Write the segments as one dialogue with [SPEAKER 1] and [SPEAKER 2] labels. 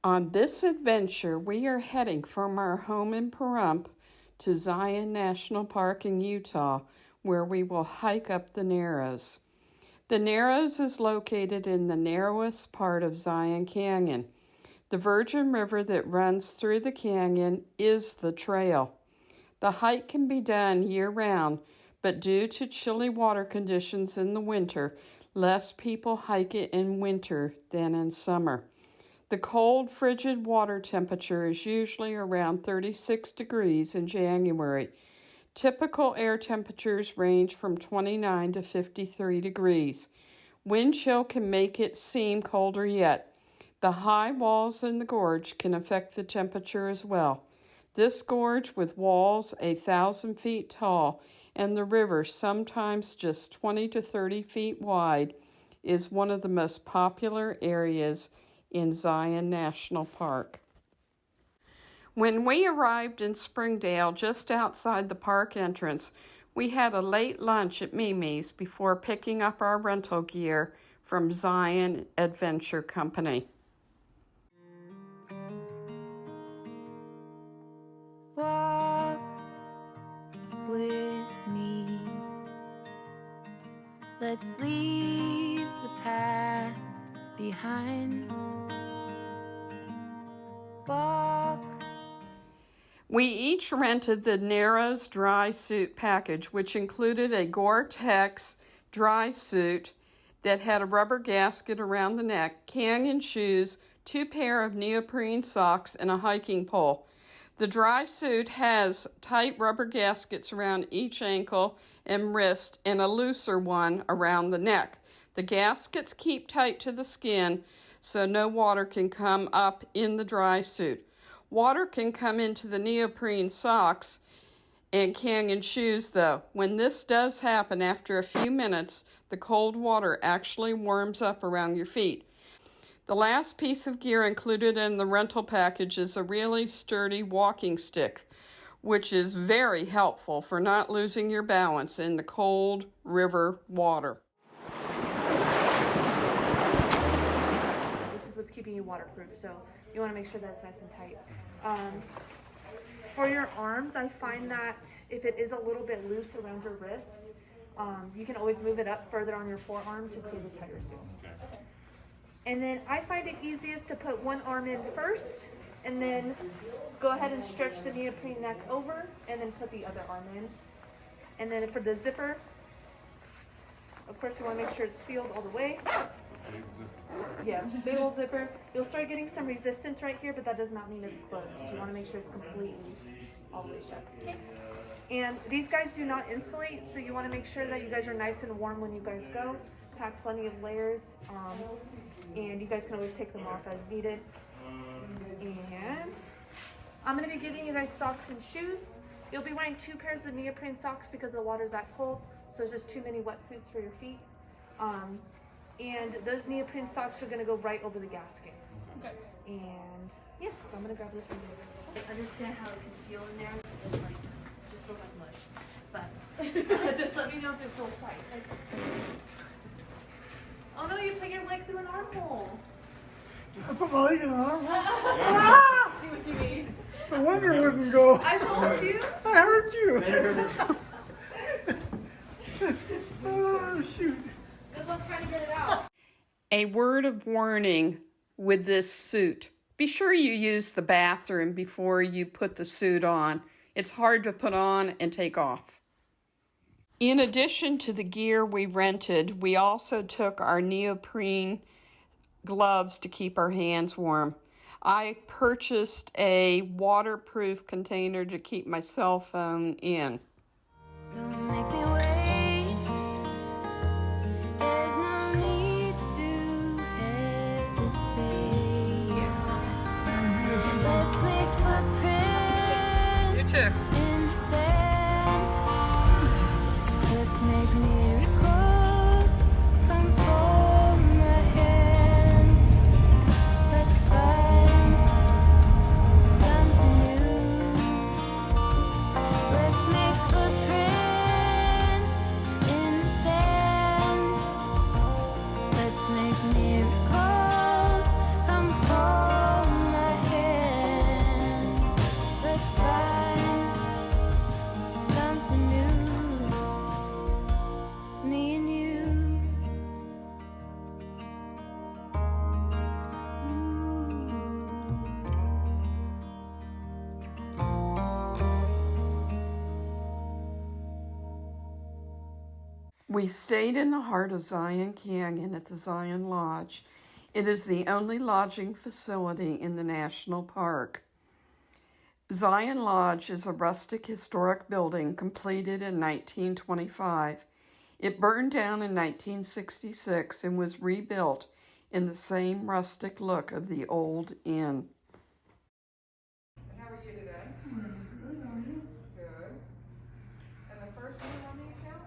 [SPEAKER 1] On this adventure, we are heading from our home in Pahrump to Zion National Park in Utah, where we will hike up the Narrows. The Narrows is located in the narrowest part of Zion Canyon. The Virgin River that runs through the canyon is the trail. The hike can be done year-round, but due to chilly water conditions in the winter, less people hike it in winter than in summer. The cold, frigid water temperature is usually around 36 degrees in January. Typical air temperatures range from 29 to 53 degrees. Wind chill can make it seem colder yet. The high walls in the gorge can affect the temperature as well. This gorge, with walls 1,000 feet tall and the river sometimes just 20 to 30 feet wide, is one of the most popular areas in Zion National Park. When we arrived in Springdale, just outside the park entrance, we had a late lunch at Mimi's before picking up our rental gear from Zion Adventure Company.
[SPEAKER 2] Walk with me. Let's leave the past behind. Walk.
[SPEAKER 1] We each rented the Narrows dry suit package, which included a Gore-Tex dry suit that had a rubber gasket around the neck, canyon shoes, 2 pair of neoprene socks, and a hiking pole. The dry suit has tight rubber gaskets around each ankle and wrist and a looser one around the neck. The gaskets keep tight to the skin so no water can come up in the dry suit. Water can come into the neoprene socks and canyon shoes though. When this does happen, after a few minutes, the cold water actually warms up around your feet. The last piece of gear included in the rental package is a really sturdy walking stick, which is very helpful for not losing your balance in the cold river water.
[SPEAKER 3] This is what's keeping you waterproof, so you want to make sure that it's nice and tight. For your arms, I find that if it is a little bit loose around your wrist, you can always move it up further on your forearm to create a tighter seal. And then I find it easiest to put one arm in first, and then go ahead and stretch the neoprene neck over, and then put the other arm in. And then for the zipper, of course you want to make sure it's sealed all the way. Yeah, big old zipper. You'll start getting some resistance right here, but that does not mean it's closed. You want to make sure it's completely all the way shut. Okay. And these guys do not insulate, so you want to make sure that you guys are nice and warm when you guys go. Pack plenty of layers, and you guys can always take them off as needed. And I'm going to be giving you guys socks and shoes. You'll be wearing 2 pairs of neoprene socks because the water's that cold, so there's just too many wetsuits for your feet. And those neoprene socks are going to go right over the gasket. Okay. And yeah, so I'm going to grab this for you guys. I understand how it can feel in there. It's like, it just feels like mush. But just let me know if it feels tight. Oh no, you put your leg through an armhole.
[SPEAKER 4] I put my leg in an armhole.
[SPEAKER 3] See what you mean?
[SPEAKER 4] I wonder it wouldn't go.
[SPEAKER 3] I told you.
[SPEAKER 4] I heard you. Oh, shoot.
[SPEAKER 3] Good luck trying to get it out.
[SPEAKER 1] A word of warning with this suit. Be sure you use the bathroom before you put the suit on. It's hard to put on and take off. In addition to the gear we rented, we also took our neoprene gloves to keep our hands warm. I purchased a waterproof container to keep my cell phone in.
[SPEAKER 2] Don't make me wait. There's no need to hesitate. Let's make footprints.
[SPEAKER 1] You too.
[SPEAKER 2] In the sand. Let's make miracles come from my hand. Let's find something new. Let's make footprints in the sand. Let's make miracles come from my
[SPEAKER 1] We stayed in the heart of Zion Canyon at the Zion Lodge. It is the only lodging facility in the national park. Zion Lodge is a rustic historic building completed in 1925. It burned down in 1966 and was rebuilt in the same rustic look of the old inn.
[SPEAKER 5] And how are you today?
[SPEAKER 4] Good, how are you?
[SPEAKER 5] Good. And the first name on the account?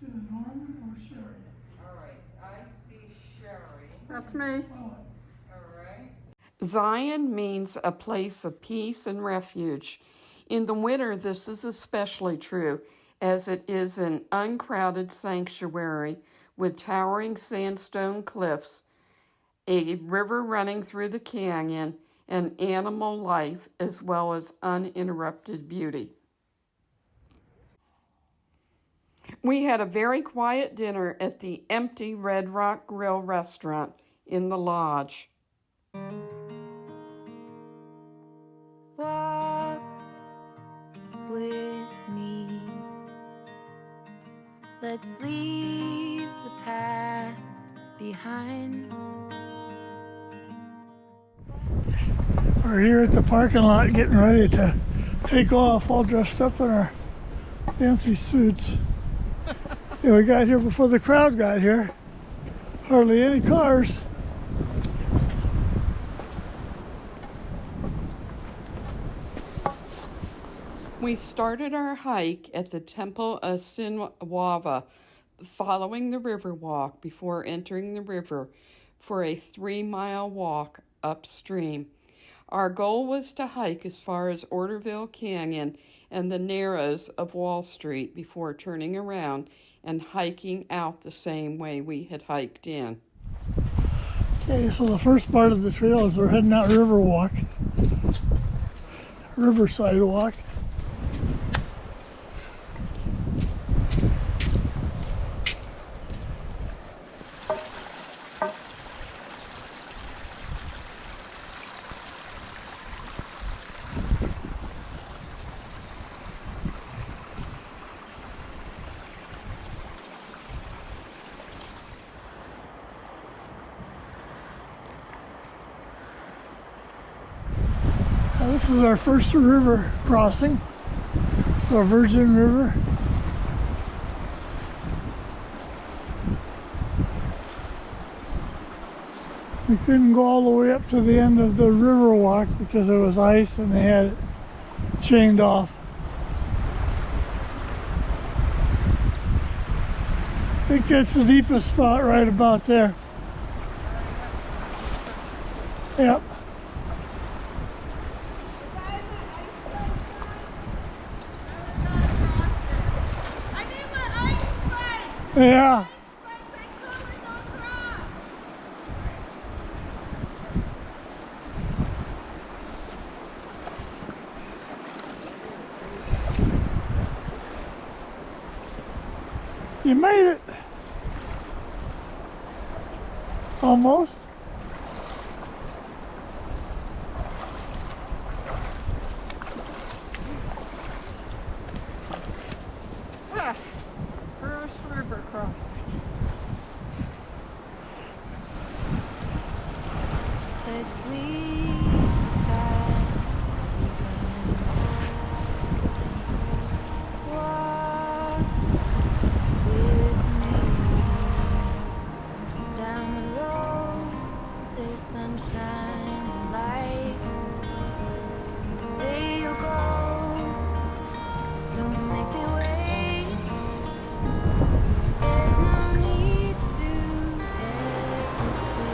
[SPEAKER 4] Is it Norman or Sherry?
[SPEAKER 5] All right, I see Sherry.
[SPEAKER 1] That's me.
[SPEAKER 4] Oh,
[SPEAKER 5] All right.
[SPEAKER 1] Zion means a place of peace and refuge. In the winter, this is especially true, as it is an uncrowded sanctuary with towering sandstone cliffs, a river running through the canyon, and animal life, as well as uninterrupted beauty. We had a very quiet dinner at the empty Red Rock Grill restaurant in the lodge.
[SPEAKER 2] Walk with me. Let's leave the past behind.
[SPEAKER 4] we're here at the parking lot getting ready to take off, all dressed up in our fancy suits. Yeah, we got here before the crowd got here. Hardly any cars.
[SPEAKER 1] We started our hike at the Temple of Sinwava, following the river walk before entering the river for a 3-mile walk upstream. Our goal was to hike as far as Orderville Canyon and the Narrows of Wall Street before turning around and hiking out the same way we had hiked in.
[SPEAKER 4] Okay, so the first part of the trail is we're heading out Riverside Walk. This is our first river crossing. It's our Virgin River. We couldn't go all the way up to the end of the river walk because there was ice and they had it chained off. I think that's the deepest spot right about there. Yep. Yeah. You made it. Almost.
[SPEAKER 1] First river crossing.
[SPEAKER 2] Let's leave the past behind. Walk with me. Down the road, there's sunshine and light. Say you'll go, don't make me wait. There's no need to hesitate.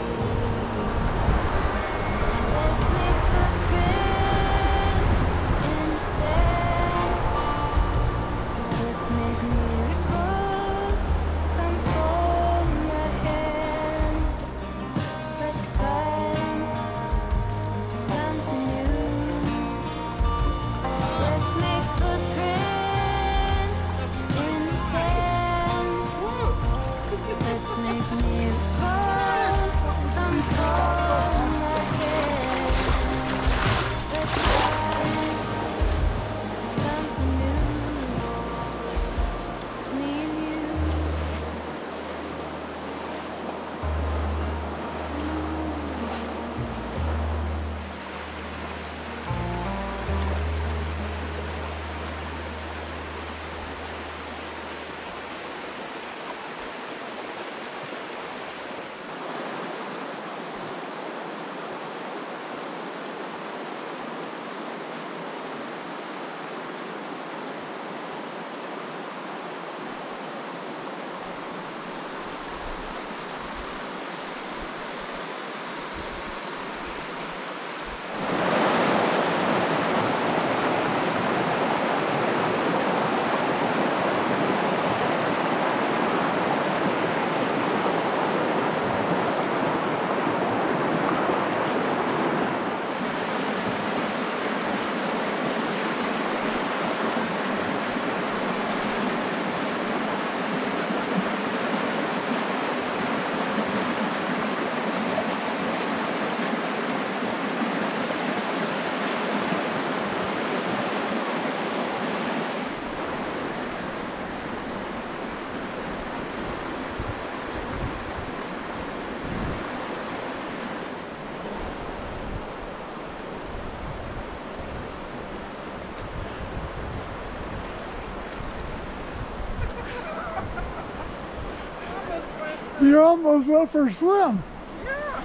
[SPEAKER 4] You almost went for a swim.
[SPEAKER 5] Yeah.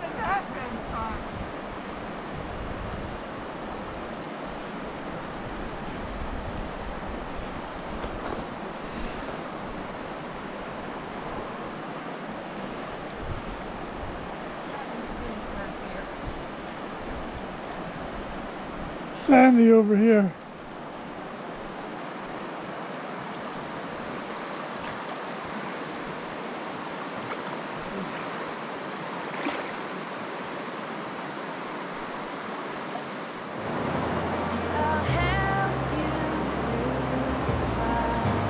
[SPEAKER 5] Wouldn't that been fun?
[SPEAKER 4] Sandy over here.
[SPEAKER 2] I'll help you through the fight.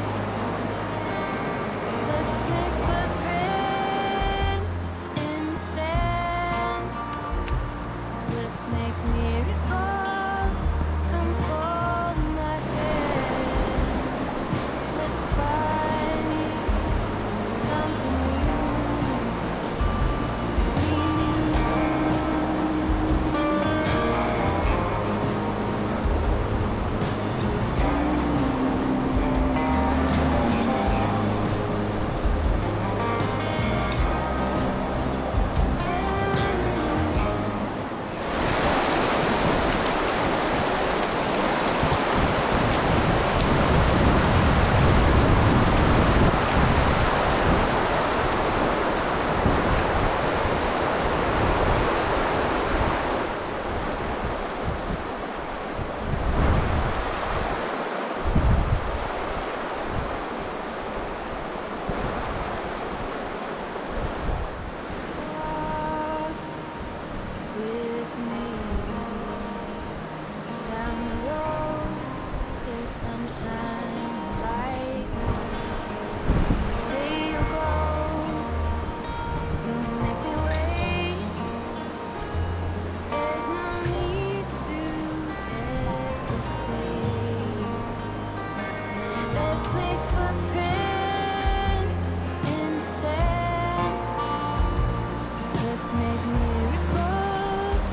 [SPEAKER 2] Let's make footprints in the sand. Let's make miracles come hold my hand. Let's find something walk with me down the road. There's sunshine and light. Say you'll go, don't make me wait. There's no need to hesitate. Let's make footprints in the sand. Let's make miracles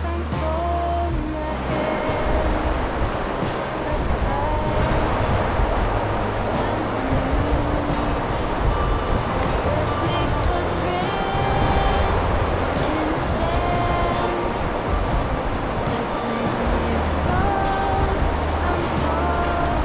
[SPEAKER 2] come hold my hand. Let's find something new. Let's make footprints in the sand. Let's make miracles come hold.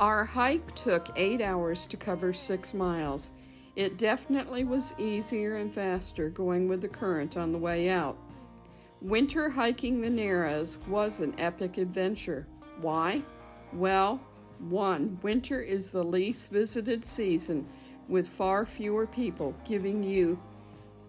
[SPEAKER 1] Our hike took 8 hours to cover 6 miles. It definitely was easier and faster going with the current on the way out. Winter hiking the Narrows was an epic adventure. Why? Well, 1, winter is the least visited season, with far fewer people, giving you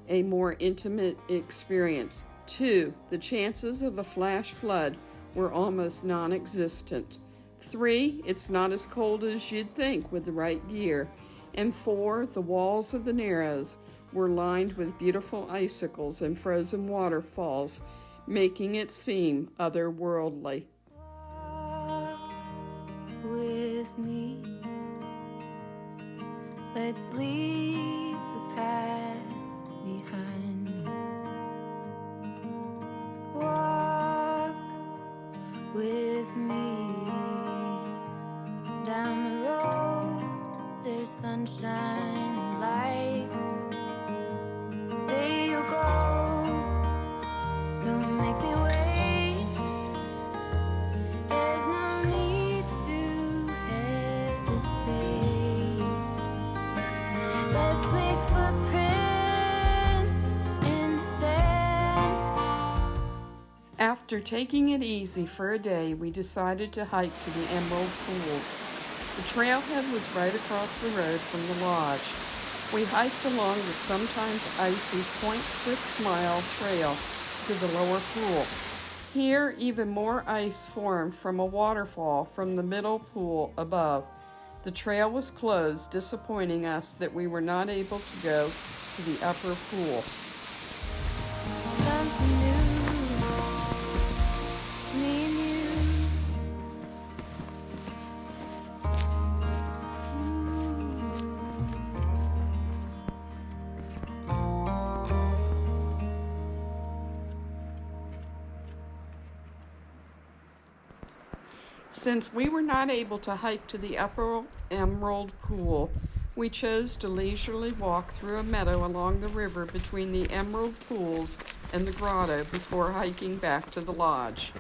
[SPEAKER 1] a more intimate experience. 2, the chances of a flash flood were almost non-existent. 3, it's not as cold as you'd think with the right gear. And 4, the walls of the Narrows were lined with beautiful icicles and frozen waterfalls, making it seem otherworldly.
[SPEAKER 2] Walk with me. Let's leave the past behind. Walk with me. Down the road, there's sunshine and light. Say you'll go, don't make me wait. There's no need to hesitate. Let's make footprints in the sand.
[SPEAKER 1] After taking it easy for a day, we decided to hike to the Emerald Pools. The trailhead was right across the road from the lodge. We hiked along the sometimes icy 0.6-mile trail to the lower pool. Here, even more ice formed from a waterfall from the middle pool above. The trail was closed, disappointing us that we were not able to go to the upper pool.
[SPEAKER 2] Something new, me and you.
[SPEAKER 1] Since we were not able to hike to the upper Emerald Pool, we chose to leisurely walk through a meadow along the river between the Emerald Pools and the grotto before hiking back to the lodge.